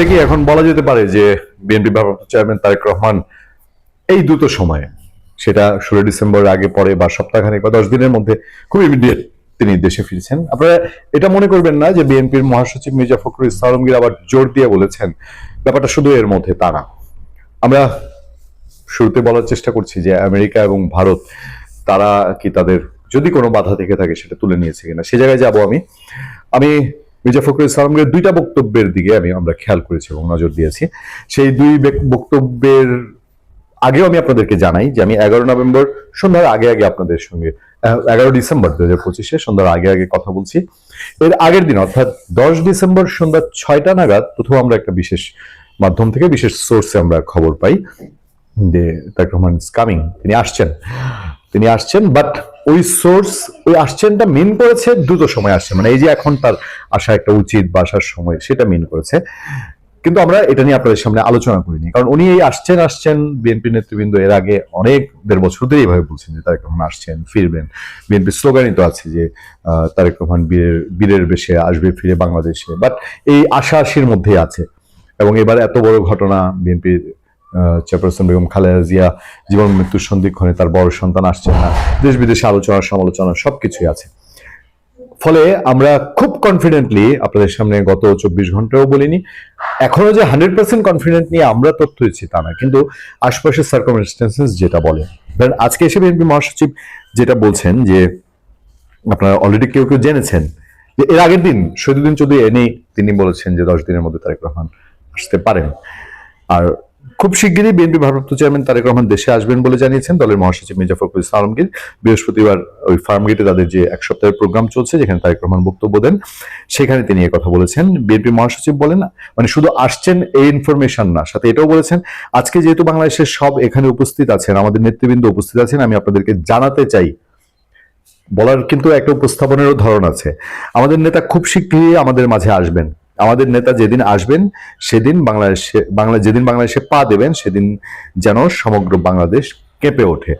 কি এখন বলা যেতে পারে যে বিএনপি ভারপ্রাপ্ত চেয়ারম্যান তারেক রহমান এই দ্রুত সময়ে, সেটা 16 ডিসেম্বর আগে পরে বা সপ্তাহখানেক বা 10 দিনের মধ্যে খুব ইমিডিয়েট তিনি দেশে ফিরছেন? আপনারা এটা মনে করবেন না যে বিএনপির মহাসচিব মির্জা ফখরুল ইসলাম আলমগীর আবার জোর দিয়ে বলেছেন, ব্যাপারটা শুধু এর মধ্যে তা না। আমরা শুরুতে বলার চেষ্টা করছি যে আমেরিকা এবং ভারত তারা কি তাদের যদি কোনো বাধা থেকে থাকে সেটা তুলে নিয়েছে কিনা, সে জায়গায় যাব আমি। আমি মির্জা ফখরুল ইসলামের দুইটা বক্তব্যের দিকে আমরা খেয়াল করেছি এবং নজর দিয়েছি। সেই দুই বক্তব্যের আগেও আমি আপনাদেরকে জানাই যে আমি 11 নভেম্বর সন্ধ্যার আগে আগে আপনাদের সঙ্গে 11 ডিসেম্বর 2025 সন্ধ্যার আগে আগে কথা বলছি। এর আগের দিন অর্থাৎ 10 ডিসেম্বর সন্ধ্যা 6টা নাগাদ প্রথম আমরা একটা বিশেষ মাধ্যম থেকে বিশেষ সোর্সে আমরা খবর পাই যে তারেক রহমান ইজ কামিং, তিনি আসছেন। বাট ওই সোর্স ওই আসছেনটা মিন করেছে দ্রুত সময় আসছে, মানে এই যে এখন তার আসা একটা উচিত বা আসার সময় সেটা মিন করেছে। কিন্তু আমরা এটা নিয়ে আপনাদের সামনে আলোচনা করিনি, কারণ উনি এই আসছেন বিএনপি নেতৃবৃন্দ এর আগে অনেক 1.5 বছর ধরে এইভাবে বলছেন যে তারেক রহমান আসছেন, ফিরবেন। বিএনপির স্লোগানই তো আছে যে তারেক রহমান বীরের বেশে আসবে ফিরে বাংলাদেশে। বাট এই আশার মধ্যেই আছে। এবং এবার এত বড় ঘটনা, বিএনপির চেয়ারপারসন বেগম খালেদা জিয়া জীবন মৃত্যুর সন্ধিক্ষণে তার বড় সন্তান আসছেন না, দেশ বিদেশে আলোচনা সমালোচনা সবকিছুই আছে। ফলে আমরা খুব কনফিডেন্টলি আপনাদের সামনে গত 24 ঘন্টাও বলিনি, এখনো যে 100% কনফিডেন্ট নিয়ে আমরা তথ্য দিচ্ছি তা না, কিন্তু আশপাশের সার্কামস্টেন্সেস যেটা বলে। ধরেন আজকে এসে বিএনপি মহাসচিব যেটা বলছেন যে আপনারা অলরেডি কেউ কেউ জেনেছেন যে এর আগের দিন শহীদুদ্দিন চৌধুরী এনেই তিনি বলেছেন যে 10 দিনের মধ্যে তারেক রহমান আসতে পারেন। আর খুব শিগগিরই বিএনপি ভারপ্রাপ্ত চেয়ারম্যান তারেক রহমান দেশে আসবেন বলে জানিয়েছেন দলের মহাসচিব মির্জা ফখরুল ইসলাম আলমগীর। বৃহস্পতিবার ওই ফার্মগেটে তাদের যে এক সপ্তাহের প্রোগ্রাম চলছে যেখানে তারেক রহমান বক্তব্য দেন, সেখানে তিনি কথা বলেছেন। বিএনপি মহাসচিব বলেন মানে শুধু আসছেন এই ইনফরমেশন না, সাথে এটাও বলেছেন আজকে যেহেতু বাংলাদেশের সব এখানে উপস্থিত আছেন, আমাদের নেতৃবৃন্দ উপস্থিত আছেন, আমি আপনাদেরকে জানাতে চাই, বলার কিন্তু একটা উপস্থাপনেরও ধরন আছে। আমাদের নেতা খুব শিগগিরই আমাদের মাঝে আসবেন। আমাদের নেতা যেদিন আসবেন সেদিন যেদিন বাংলাদেশে পা দেবেন সেদিন যেন সমগ্র বাংলাদেশ কেঁপে ওঠে।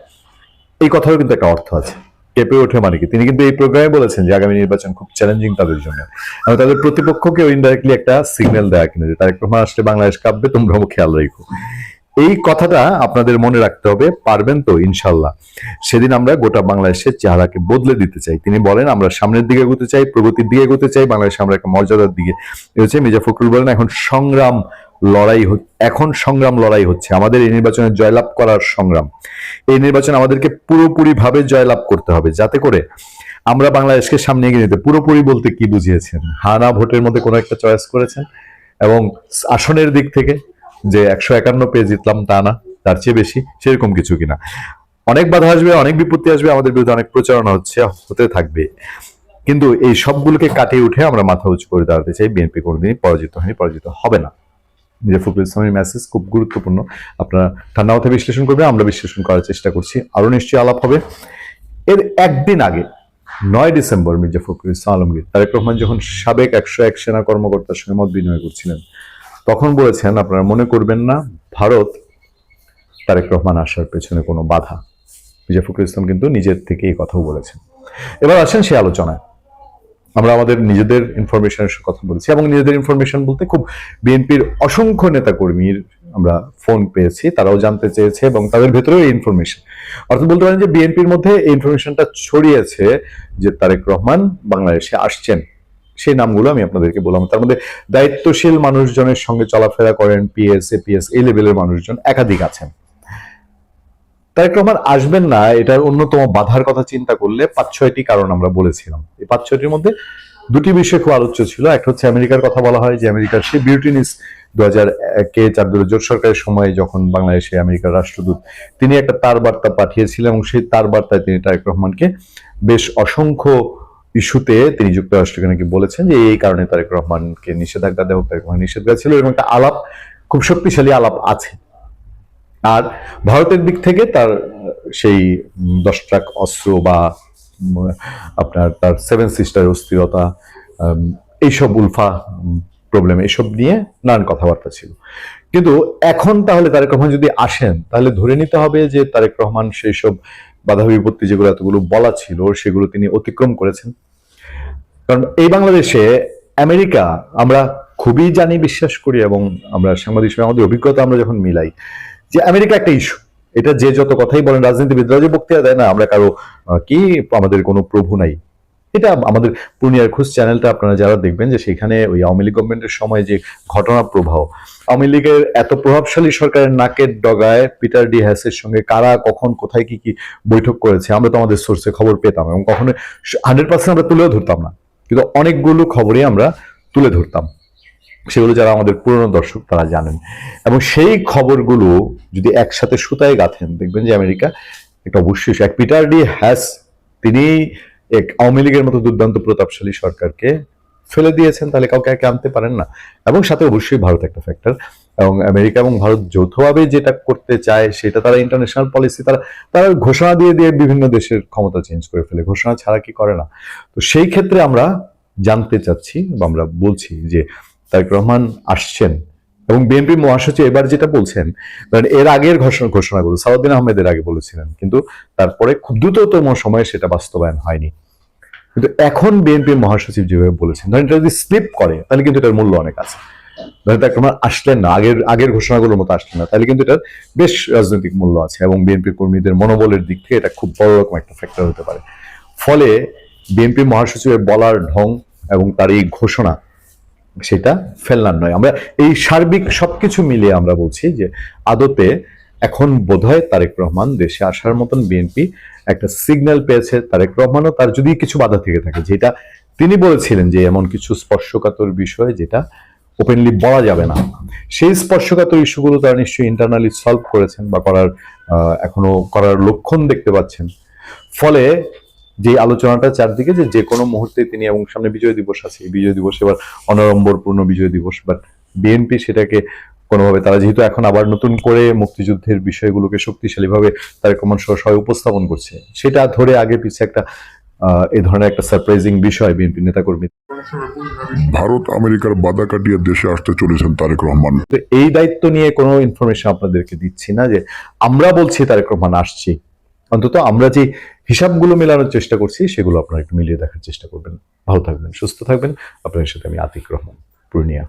এই কথারও কিন্তু একটা অর্থ আছে। কেঁপে ওঠে মানে কি, তিনি কিন্তু এই প্রোগ্রামে বলেছেন যে আগামী নির্বাচন খুব চ্যালেঞ্জিং তাদের জন্য, এবং তাদের প্রতিপক্ষকে ইনডাইরেক্টলি একটা সিগন্যাল দেওয়া কিনা যে তারেক রহমান আসলে বাংলাদেশ কাঁপবে, তোমরাও খেয়াল রেখো। এই কথাটা আপনাদের মনে রাখতে হবে, পারবেন তো ইনশাল্লাহ। সেদিন আমরা গোটা বাংলাদেশের চেহারাকে বদলে দিতে চাই। তিনি বলেন আমরা সামনের দিকে এগোতে চাই, প্রগতির দিকে এগোতে চাই, বাংলাদেশে আমরা একটা মর্যাদার দিকে এগোতে চাই। মির্জা ফখরুল বলেন এখন সংগ্রাম লড়াই হচ্ছে, আমাদের এই নির্বাচনে জয়লাভ করার সংগ্রাম। এই নির্বাচন আমাদেরকে পুরোপুরি ভাবে জয়লাভ করতে হবে, যাতে করে আমরা বাংলাদেশকে সামনে এগিয়ে নিতে। পুরোপুরি বলতে কি বুঝিয়েছেন? হানা ভোটের মধ্যে কোনো একটা চয়েস করেছেন, এবং আসনের দিক থেকে যে 151 পেয়ে জিতলাম তা না, তার চেয়ে বেশি, সেরকম কিছু কিনা। অনেক বাধা আসবে, অনেক বিপত্তি আসবে, আমাদের বিরুদ্ধে অনেক প্রচারণা হতে থাকবে, কিন্তু এই সবগুলোকে কাটিয়ে উঠে আমরা মাথা উঁচু করে দাঁড়াতে চাই। বিএনপি কোনোদিনই পরাজিত হয়নি, পরাজিত হবে না। মির্জা ফখরুল ইসলামের মেসেজ খুব গুরুত্বপূর্ণ। আপনারা ঠান্ডা মাথায় বিশ্লেষণ করবেন, আমরা বিশ্লেষণ করার চেষ্টা করছি, আরো নিশ্চয়ই আলাপ হবে। এর একদিন আগে 9 ডিসেম্বর মির্জা ফখরুল ইসলাম আলমগীর তারেক রহমান যখন সাবেক 101 সেনা কর্মকর্তার সঙ্গে মত বিনিময় করছিলেন, তখন বলেছেন আপনারা মনে করবেন না ভারত তারেক রহমান আসার পেছনে কোনো বাধা। মির্জা ফখরুল ইসলাম কিন্তু নিজের থেকে এই কথাও বলেছেন। এবার আসেন সে আলোচনায়। আমরা আমাদের নিজেদের ইনফরমেশনের কথা বলছি, এবং নিজেদের ইনফরমেশন বলতে খুব বিএনপির অসংখ্য নেতা কর্মীর আমরা ফোন পেয়েছি, তারাও জানতে চেয়েছে, এবং তাদের ভেতরেও এই ইনফরমেশন, অর্থাৎ বলতে পারেন যে বিএনপির মধ্যে এই ইনফরমেশনটা ছড়িয়েছে যে তারেক রহমান বাংলাদেশে আসছেন। সেই নামগুলো আমি আপনাদেরকে বললাম। তার মধ্যে দায়িত্বশীল মানুষজনের সঙ্গে চলাফেরা করেন, পিএস এপিএস এই লেভেলের মানুষজন একাধিক আছেন। তারেক রহমান আসবেন না এটার অন্যতম বাধার কথা চিন্তা করলে 5-6টি কারণ আমরা বলেছিলাম। এই 5-6টির মধ্যে দুটি বিষয় খুব আলোচ্য ছিল। একটা হচ্ছে আমেরিকার কথা বলা হয় যে আমেরিকার সেই বিউটিনিস 2001 4 জোট সরকারের সময় যখন বাংলাদেশে আমেরিকার রাষ্ট্রদূত তিনি একটা তার বার্তা পাঠিয়েছিলেন, এবং সেই তার বার্তায় তিনি তারেক রহমানকে বেশ অসংখ্য ইস্যুতে তিনি যুক্তরাষ্ট্রকে নাকি বলেছেন যে এই কারণে তারেক রহমানকে নিষেধাজ্ঞা দেওয়া, তারেক রহমান নিষেধাজ্ঞা ছিল, এবং একটা আলাপ, খুব শক্তিশালী আলাপ আছে। আর ভারতের দিক থেকে তার সেই 10 ট্রাক অস্ত্র বা আপনার তার 7 সিস্টার অস্থিরতা, এইসব উলফা প্রবলেম, এসব নিয়ে নানান কথাবার্তা ছিল। কিন্তু এখন তাহলে তারেক রহমান যদি আসেন, তাহলে ধরে নিতে হবে যে তারেক রহমান সেই সব বাধা বিপত্তি যেগুলো এতগুলো বলা ছিল সেগুলো তিনি অতিক্রম করেছেন। কারণ এই বাংলাদেশে আমেরিকা আমরা খুবই জানি, বিশ্বাস করি, এবং আমরা সাংবাদিক হিসেবে আমাদের অভিজ্ঞতা আমরা যখন মিলাই, যে আমেরিকা একটা ইস্যু। এটা যে যত কথাই বলেন, রাজনীতিবিদরা যে বক্তৃতা দেয় না, আমরা কারো কি আমাদের কোনো প্রভু নাই, এটা আমাদের পূর্ণিয়ার খোঁজ চ্যানেলটা আপনারা যারা দেখবেন, যে সেখানে ওই আওয়ামী লীগ গভর্নমেন্টের সময় যে ঘটনা প্রবাহ, আওয়ামী লীগের এত প্রভাবশালী সরকারের নাকের ডগায় পিটার ডি হ্যাসের সঙ্গে কারা কখন কোথায় কি কি বৈঠক করেছে, আমরা তো আমাদের সোর্সে খবর পেতাম, এবং কখনো 100% আমরা তুলেও ধরতাম না, কিন্তু অনেকগুলো খবরই আমরা তুলে ধরতাম। সেগুলো যারা আমাদের পুরনো দর্শক তারা জানেন, এবং সেই খবরগুলো যদি একসাথে সুতায় গাঁথেন, দেখবেন যে আমেরিকা একটা অবশ্যই এক পিটার ডি হ্যাস, তিনি এক আওয়ামী লীগের মতো দুর্দান্ত প্রতাপশালী সরকারকে ফেলে দিয়েছেন, তাহলে কাউকে একে আনতে পারেন না। এবং সাথে অবশ্যই ভারত একটা ফ্যাক্টর, এবং আমেরিকা এবং ভারত যৌথভাবে যেটা করতে চায় সেটা তারা ইন্টারন্যাশনাল পলিসি, তারা তারা ঘোষণা দিয়ে দিয়ে বিভিন্ন দেশের ক্ষমতা চেঞ্জ করে ফেলে, ঘোষণা ছাড়া কি করে না। তো সেই ক্ষেত্রে আমরা জানতে চাচ্ছি বা আমরা বলছি যে তারেক রহমান আসছেন, এবং বিএনপি মহাসচিব এবার যেটা বলছেন, কারণ এর আগের ঘোষণাগুলো সালাউদ্দিন আহমেদের আগে বলেছিলেন, কিন্তু তারপরে খুব দ্রুততম সময়ে সেটা বাস্তবায়ন হয়নি। কিন্তু এখন বিএনপির মহাসচিব যেভাবে বলেছেন, ধরেন এটা যদি স্লিপ করে তাহলে কিন্তু এটার মূল্য অনেক আছে। ধরেন তারেক রহমান আসলেন না, আগের ঘোষণাগুলোর মতো আসলেন না, তাহলে কিন্তু এটার বেশ রাজনৈতিক মূল্য আছে, এবং বিএনপি কর্মীদের মনোবলের দিক থেকে এটা খুব বড় রকম একটা ফ্যাক্টর হতে পারে। ফলে বিএনপি মহাসচিবের বলার ঢং এবং তার এই ঘোষণা, সেটা ফেলনার নয়। আমরা এই সার্বিক সবকিছু মিলিয়ে আমরা বলছি যে আদতে এখন বোধহয় তারেক রহমান দেশে আসার মতন বিএনপি একটা সিগন্যাল পেয়েছে। তারেক রহমানও তার যদি কিছু বাধা থেকে থাকে, যেটা তিনি বলেছিলেন যে এমন কিছু স্পর্শকাতর বিষয় যেটা ওপেনলি বলা যাবে না, সেই স্পর্শকাতর ইস্যুগুলো তারা নিশ্চয়ই ইন্টারনালি সলভ করেছেন বা এখনো করার লক্ষণ দেখতে পাচ্ছেন। ফলে যে আলোচনাটা চারদিকে, যে কোনো মুহূর্তে তিনি, এবং সামনে বিজয় দিবস আছে, বিজয় দিবস এবার অনড়ম্বরপূর্ণ বিজয় দিবস, বাট বিএনপি সেটাকে কোনোভাবে, তারা যেহেতু এখন আবার নতুন করে মুক্তিযুদ্ধের বিষয়গুলোকে শক্তিশালীভাবে তারেক রহমান সহ উপস্থাপন করছে, সেটা ধরে আগে পিছিয়ে একটা এই ধরনের একটা সারপ্রাইজিং বিষয় বিএনপি নেতাকর্মী। ভারত আমেরিকার বাধা কাটিয়ে দেশে আসতে চলেছেন তারেক রহমান। এই দায়িত্ব নিয়ে কোনো ইনফরমেশন আপনাদেরকে দিচ্ছি না যে আমরা বলছি তারেক রহমান আসছি, অন্তত আমরা যে হিসাবগুলো মেলানোর চেষ্টা করছি সেগুলো আপনারা একটু মিলিয়ে দেখার চেষ্টা করবেন। ভালো থাকবেন, সুস্থ থাকবেন। আপনাদের সাথে আমি আতিক রহমান, পূর্ণিয়া।